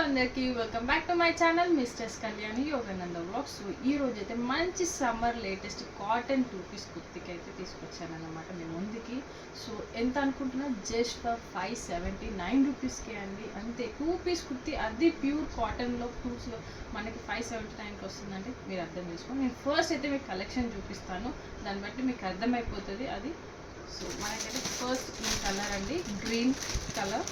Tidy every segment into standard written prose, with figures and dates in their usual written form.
అందరికీ welcome back to my channel misters Kalyani Yogananda vlogs. ఈ రోజు అయితే మంచి సమ్మర్ లేటెస్ట్ కాటన్ 2 పీస్ కుర్తికి అయితే తీసుకొచ్చాను అన్నమాట మీ ముందుకి. సో ఎంత అనుకుంటున్నా, జస్ట్ ఫర్ 579 రూపీస్కి అండి. అంతే 2 పీస్ కుర్తి, అది ప్యూర్ కాటన్లో టూస్లో మనకి 579కి వస్తుందంటే మీరు అర్థం చేసుకోండి. నేను ఫస్ట్ అయితే మీకు కలెక్షన్ చూపిస్తాను, దాన్ని బట్టి మీకు అర్థమైపోతుంది అది. సో మనకైతే ఫస్ట్ ఈ కలర్ అండి, గ్రీన్ కలర్.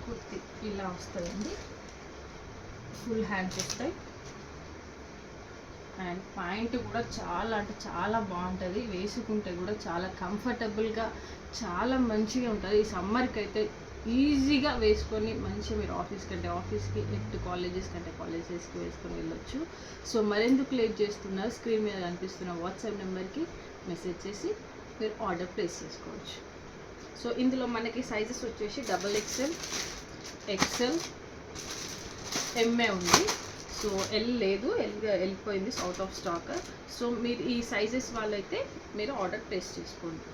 కుర్తి ఇలా వస్తుందండి, ఫుల్ హ్యాండ్స్ వస్తాయి అండ్ ప్యాంట్ కూడా చాలా అంటే చాలా బాగుంటుంది, వేసుకుంటే కూడా చాలా కంఫర్టబుల్గా చాలా మంచిగా ఉంటుంది. ఈ సమ్మర్కి అయితే ఈజీగా వేసుకొని మంచిగా మీరు ఆఫీస్కి ఎటు కాలేజెస్ కంటే కాలేజెస్కి వేసుకొని వెళ్ళొచ్చు. సో మరెందుకు లేట్ చేస్తున్నారు, స్క్రీన్ మీద కనిపిస్తున్న వాట్సాప్ నెంబర్కి మెసేజ్ చేసి మీరు ఆర్డర్ ప్లేస్ చేసుకోవచ్చు. సో ఇందులో మనకి సైజెస్ వచ్చేసి XXL, XL, ఎంఏ ఉంది. సో ఎల్ లేదు, వెళ్ళిపోయింది, అవుట్ ఆఫ్ స్టాక్. సో మీరు ఈ సైజెస్ వాళ్ళైతే మీరు ఆర్డర్ ప్లేస్ చేసుకోండి.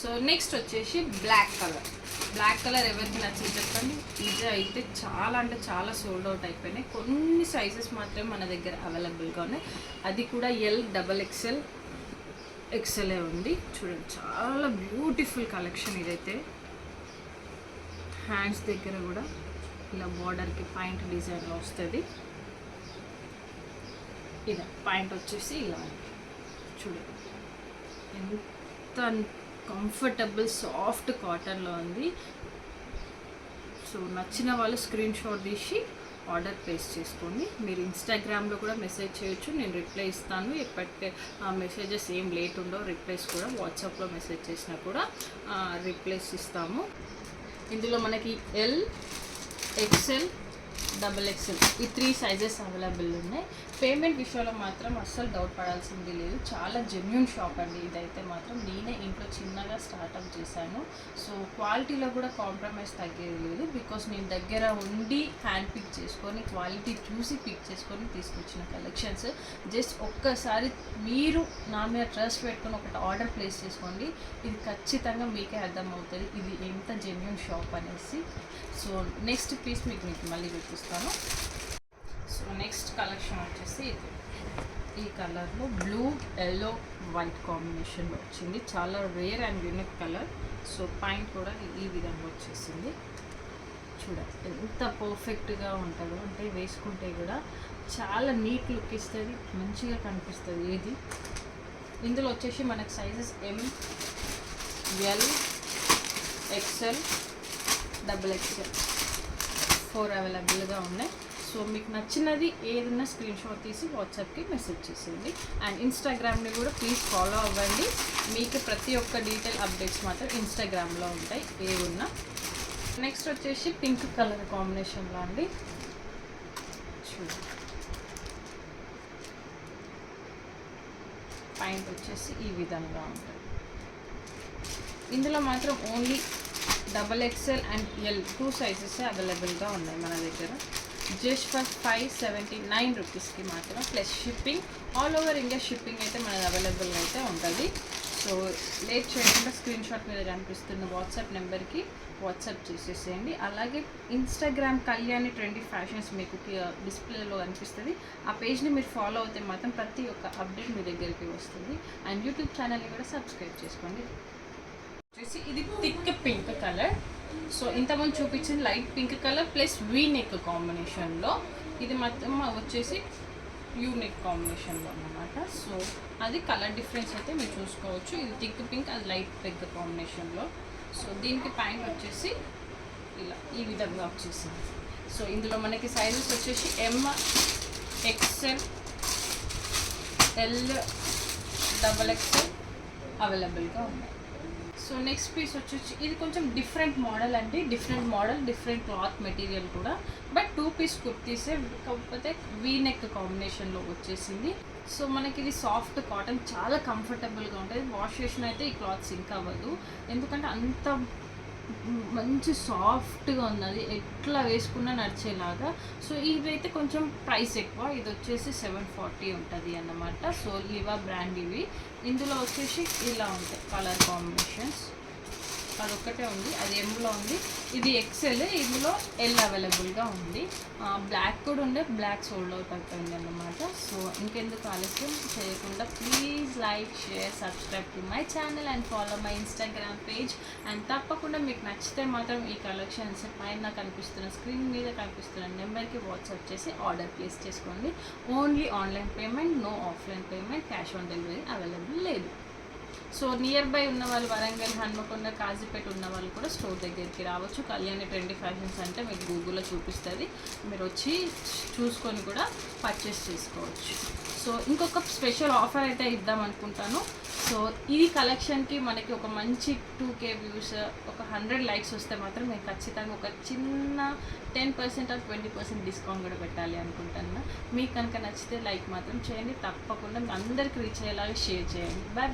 సో నెక్స్ట్ వచ్చేసి బ్లాక్ కలర్ ఎవరికి నచ్చింది చెప్పండి. ఇది అయితే చాలా అంటే చాలా సోల్డ్ అవుట్ అయిపోయినాయి, కొన్ని సైజెస్ మాత్రమే మన దగ్గర అవైలబుల్గా ఉన్నాయి. అది కూడా XXL, XLే ఉంది. చూడండి చాలా బ్యూటిఫుల్ కలెక్షన్ ఇదైతే. హ్యాండ్స్ దగ్గర కూడా ఇలా బార్డర్కి పాయింట్ డిజైన్లో వస్తుంది. ఇలా పాయింట్ వచ్చేసి ఇలా చూడండి, ఎంత కంఫర్టబుల్ సాఫ్ట్ కాటన్లో ఉంది. సో నచ్చిన వాళ్ళు స్క్రీన్ షాట్ తీసి ఆర్డర్ ప్లేస్ చేసుకోండి. మీరు ఇన్స్టాగ్రామ్లో కూడా మెసేజ్ చేయొచ్చు, నేను రిప్లై ఇస్తాను. ఎప్పటికే మెసేజెస్ ఏం లేట్ ఉండవు, రిప్లైస్ కూడా వాట్సాప్లో మెసేజ్ చేసినా కూడా రిప్లైస్ ఇస్తాము. ఇందులో మనకి L, XL, XXL ఈ 3 సైజెస్ అవైలబుల్ ఉన్నాయి. పేమెంట్ విషయంలో మాత్రం అస్సలు డౌట్ పడాల్సింది లేదు, చాలా జెన్యూన్ షాప్ అండి ఇదైతే మాత్రం. నేనే ఇంట్లో చిన్నగా స్టార్ట్అప్ చేశాను. సో క్వాలిటీలో కూడా కాంప్రమైజ్ తగ్గేది లేదు, బికాస్ నేను దగ్గర ఉండి హ్యాండ్ పిక్ చేసుకొని క్వాలిటీ చూసి పిక్ చేసుకొని తీసుకొచ్చిన కలెక్షన్స్. జస్ట్ ఒక్కసారి మీరు నా మీద ట్రస్ట్ పెట్టుకొని ఒకటి ఆర్డర్ ప్లేస్ చేసుకోండి, ఇది ఖచ్చితంగా మీకే అర్థమవుతుంది ఇది ఎంత జెన్యూన్ షాప్ అనేసి. సో నెక్స్ట్ పీస్ మీకు మళ్ళీ చూపిస్తాను. సో నెక్స్ట్ కలెక్షన్ వచ్చేసి ఈ కలర్లో బ్లూ, ఎల్లో, వైట్ కాంబినేషన్లో వచ్చింది. చాలా rare and unique colour. So point కూడా ఈ విధంగా వచ్చేసింది. చూడండి ఎంత పర్ఫెక్ట్గా ఉంటుందో, అంటే వేసుకుంటే కూడా చాలా నీట్ లుక్ ఇస్తుంది, మంచిగా కనిపిస్తుంది ఇది. ఇందులో వచ్చేసి మనకు sizes M, L, XL, XXL 4 అవైలబుల్గా ఉన్నాయి. సో మీకు నచ్చినది ఏదైనా స్క్రీన్ షాట్ తీసి వాట్సాప్కి మెసేజ్ చేసేయండి. అండ్ ఇన్స్టాగ్రామ్ని కూడా ప్లీజ్ ఫాలో అవ్వండి, మీకు ప్రతి ఒక్క డీటెయిల్ అప్డేట్స్ మాత్రం ఇన్స్టాగ్రామ్లో ఉంటాయి ఏమున్నా. నెక్స్ట్ వచ్చేసి పింక్ కలర్ కాంబినేషన్లో అండి. చూడండి పాయింట్ వచ్చేసి ఈ విధంగా ఉంటుంది. ఇందులో మాత్రం only XXL and L 2 sizes అవైలబుల్గా ఉన్నాయి మన దగ్గర. జస్ట్ ఫర్ 579 రూపీస్కి మాత్రం, plus shipping, all over India shipping అయితే మనది అవైలబుల్గా అయితే ఉంటుంది. సో లేట్ చేయకుండా స్క్రీన్ షాట్ మీద కనిపిస్తున్న వాట్సాప్ నెంబర్కి వాట్సాప్ చేసేసేయండి. అలాగే ఇన్స్టాగ్రామ్ కళ్యాణి ట్రెండీ ఫ్యాషన్స్ మీకు డిస్ప్లేలో కనిపిస్తుంది, ఆ పేజ్ని మీరు ఫాలో అవుతే మాత్రం ప్రతి ఒక్క అప్డేట్ మీ దగ్గరికి వస్తుంది. అండ్ యూట్యూబ్ ఛానల్ని కూడా సబ్స్క్రైబ్ చేసుకోండి. వచ్చేసి ఇది థిక్ పింక్ కలర్. సో ఇంతకుముందు చూపించింది light pink colour plus V neck కాంబినేషన్లో, ఇది మొత్తం వచ్చేసి యూనిక్ కాంబినేషన్లో అన్నమాట. సో అది కలర్ డిఫరెన్స్ అయితే మీరు చూసుకోవచ్చు, ఇది థిక్ పింక్, అది లైట్ పింక్ కాంబినేషన్లో. సో దీనికి ప్యాంట్ వచ్చేసి ఇలా ఈ విధంగా వచ్చేసింది. సో ఇందులో మనకి సైజెస్ వచ్చేసి M, XL, L, XXL అవైలబుల్గా ఉన్నాయి. సో నెక్స్ట్ పీస్ వచ్చేసి ఇది కొంచెం డిఫరెంట్ మోడల్ అండి, డిఫరెంట్ క్లాత్ మెటీరియల్ కూడా, బట్ 2 పీస్ కుర్తీసే, కాకపోతే వీ నెక్ కాంబినేషన్లో వచ్చేసింది. సో మనకి ఇది సాఫ్ట్ కాటన్, చాలా కంఫర్టబుల్గా ఉంటుంది. వాష్ చేసిన అయితే ఈ క్లాత్ సింక్ అవ్వదు, ఎందుకంటే అంత మంచి సాఫ్ట్గా ఉన్నది, ఎట్లా వేసుకున్నా నడిచేలాగా. సో ఇవైతే కొంచెం ప్రైస్ ఎక్కువ, ఇది వచ్చేసి 740 ఉంటుంది అన్నమాట. సో లివా బ్రాండ్ ఇవి. ఇందులో వచ్చేసి ఇలా ఉంటాయి కలర్ కాంబినేషన్స్. అదొక్కటే ఉంది, అది ఎంలో ఉంది. ఇది ఎక్సెల్, ఇందులో ఎల్ అవైలబుల్గా ఉంది. బ్లాక్ కూడా ఉండే, బ్లాక్ సోల్డ్ అవుట్ అయిపోయింది అన్నమాట. సో ఇంకెందుకు ఆలస్యం చేయకుండా please like, share, subscribe to my channel and follow my Instagram page. And తప్పకుండా మీకు నచ్చితే మాత్రం ఈ కలెక్షన్స్ పైన కనిపిస్తున్న, స్క్రీన్ మీద కనిపిస్తున్న నెంబర్కి వాట్సాప్ చేసి ఆర్డర్ ప్లేస్ చేసుకోండి. Only online payment, no offline payment, cash on delivery available లేదు. సో నియర్ బై ఉన్న వాళ్ళు వరంగల్, హన్మకొండ, కాజీపేట ఉన్న వాళ్ళు కూడా స్టోర్ దగ్గరికి రావచ్చు. కళ్యాణి ట్రెండీ ఫ్యాషన్స్ అంటే మీకు గూగుల్లో చూపిస్తుంది, మీరు వచ్చి చూసుకొని కూడా పర్చేస్ చేసుకోవచ్చు. సో ఇంకొక స్పెషల్ ఆఫర్ అయితే ఇద్దాం అనుకుంటాను. సో ఈ కలెక్షన్కి మనకి ఒక మంచి 2K వ్యూస్, ఒక 100 లైక్స్ వస్తే మాత్రం నేను ఖచ్చితంగా ఒక చిన్న 10% ఆర్ 20% డిస్కౌంట్ కూడా పెట్టాలి అనుకుంటున్నా. మీకు కనుక నచ్చితే లైక్ మాత్రం చేయండి, తప్పకుండా అందరికి రీచ్ అయ్యేలాగా షేర్ చేయండి. బాయ్.